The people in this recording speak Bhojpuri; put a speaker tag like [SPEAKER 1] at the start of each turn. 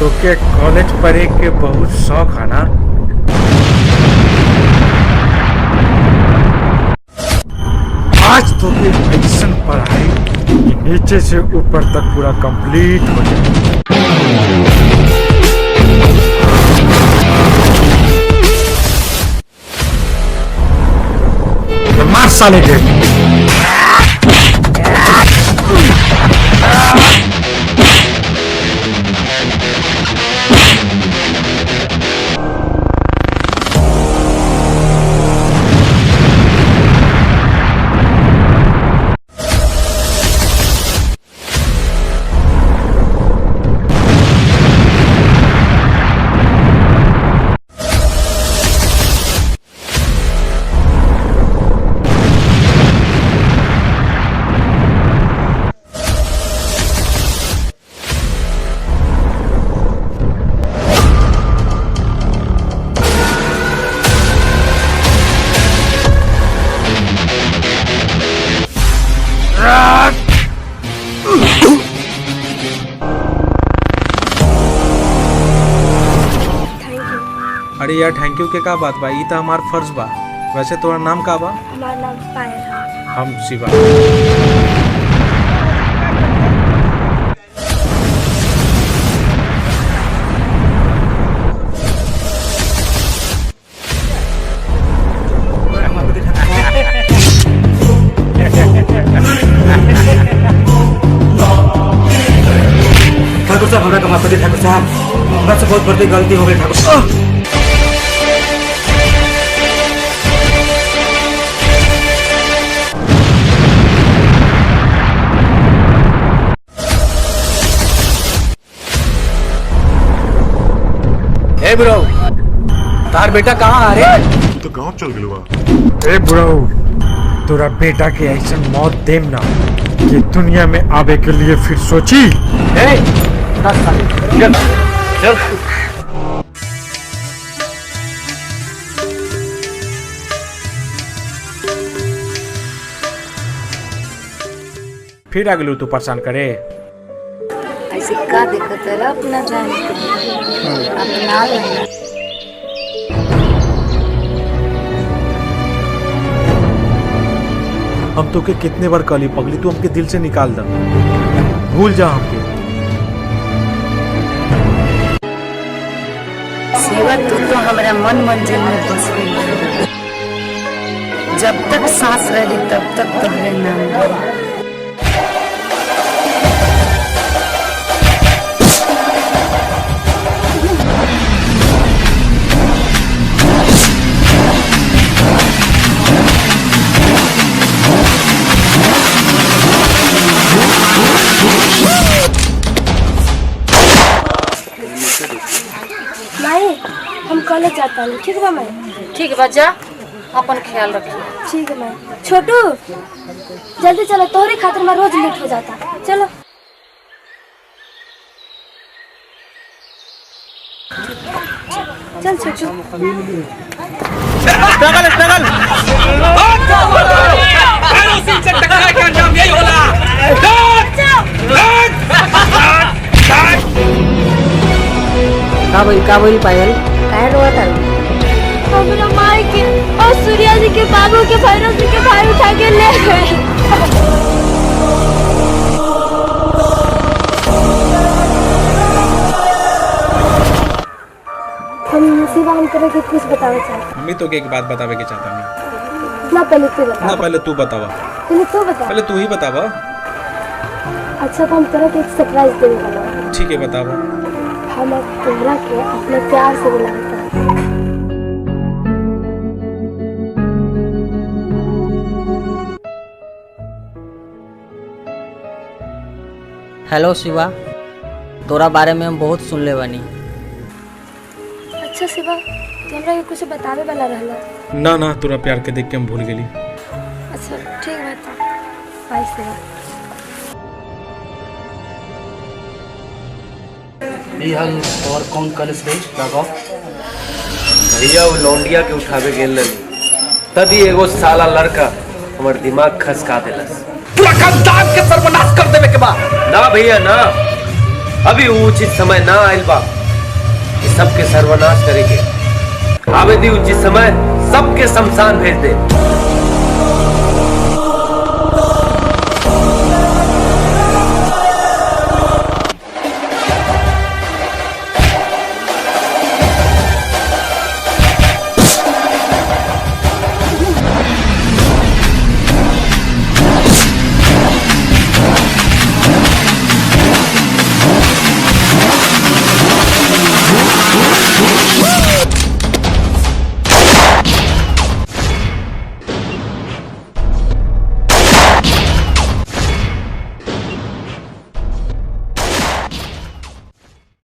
[SPEAKER 1] तोके कॉलेज पढ़े के बहुत शौक है ना? आज तो ऐसा पढ़ाई कि नीचे से ऊपर तक पूरा कंप्लीट हो जाए। मार साले के। अरे यार थैंक यू के का बात बा, ई त हमार फर्ज बा। वैसे तोरा नाम का बा?
[SPEAKER 2] हमारा नाम पायल है।
[SPEAKER 1] हम शिवा।
[SPEAKER 3] ठाकुर साहब हमरा माफ कर दी। ठाकुर साहब हमरा से बहुत बड़ी गलती हो गई। ठाकुर साहब ए ब्रो, तार बेटा कहाँ आ रे?
[SPEAKER 4] तो गांव चल गलवा।
[SPEAKER 1] ए ब्रो, तोरा बेटा के ऐसा मौत देम ना कि दुनिया में आवे के लिए फिर सोची।
[SPEAKER 3] ए, चल चल।
[SPEAKER 1] फिर अगलू तू परेशान करे।
[SPEAKER 2] ऐसे का दिक्कत है अपना जान अपना लेना।
[SPEAKER 1] हम तो के कितने बार कहली पगली, तू हमके दिल से निकाल द, भूल जा हमके।
[SPEAKER 2] सेवा तू तो हमारा मन मंजिल में बस गई। जब तक सांस रही तब तक तुम्हारे नाम रही।
[SPEAKER 5] माई हम कॉलेज जाता हूँ। ठीक है माई?
[SPEAKER 2] ठीक है बच्चा, अपन ख्याल रखिए।
[SPEAKER 5] ठीक है माई। छोटू जल्दी चलो, तोहरे खातिर मैं रोज लेट हो जाता। चलो चल छोटू।
[SPEAKER 3] का बोली पायल?
[SPEAKER 2] काहे रोआ था?
[SPEAKER 5] हमरा माई के और सूर्या जी के बाबू के भैरव जी के भाई उठा के ले गए। हम शिवा हम तरह के कुछ बताना चाहते।
[SPEAKER 1] मैं तो के एक बात बतावे के चाहता नहीं।
[SPEAKER 5] ना पहले तू बता।
[SPEAKER 1] ना पहले तू बतावा।
[SPEAKER 5] पहले तू बता।
[SPEAKER 1] पहले तू ही बतावा।
[SPEAKER 5] अच्छा तो हम तरह के एक सरप्राइज देने वाला हैं।
[SPEAKER 1] ठीक है बतावा।
[SPEAKER 5] हम अब तोहरा के अपने प्यार से बुलाते हैं।
[SPEAKER 6] हेलो शिवा, तोरा बारे में हम बहुत सुन ले बनी।
[SPEAKER 5] अच्छा शिवा, तू हमरा के कुछ बतावे वाला रहला?
[SPEAKER 1] ना ना, तोरा प्यार के देख के हम भूल गेली।
[SPEAKER 5] अच्छा ठीक है, बता। बाय शिवा।
[SPEAKER 3] हाल और कौन कॉलेज गई राघव?
[SPEAKER 7] भैया वो लौंडिया के उठावे गेल रही, तभी एगो साला लड़का हमार दिमाग खसका देलस।
[SPEAKER 3] पूरा खानदान के सर्वनाश कर देवे के बा।
[SPEAKER 7] ना भैया ना, अभी वो उचित समय ना आइल बा। कि सबके सर्वनाश करेंगे। आवे दी उचित समय सबके शमशान भेज दे।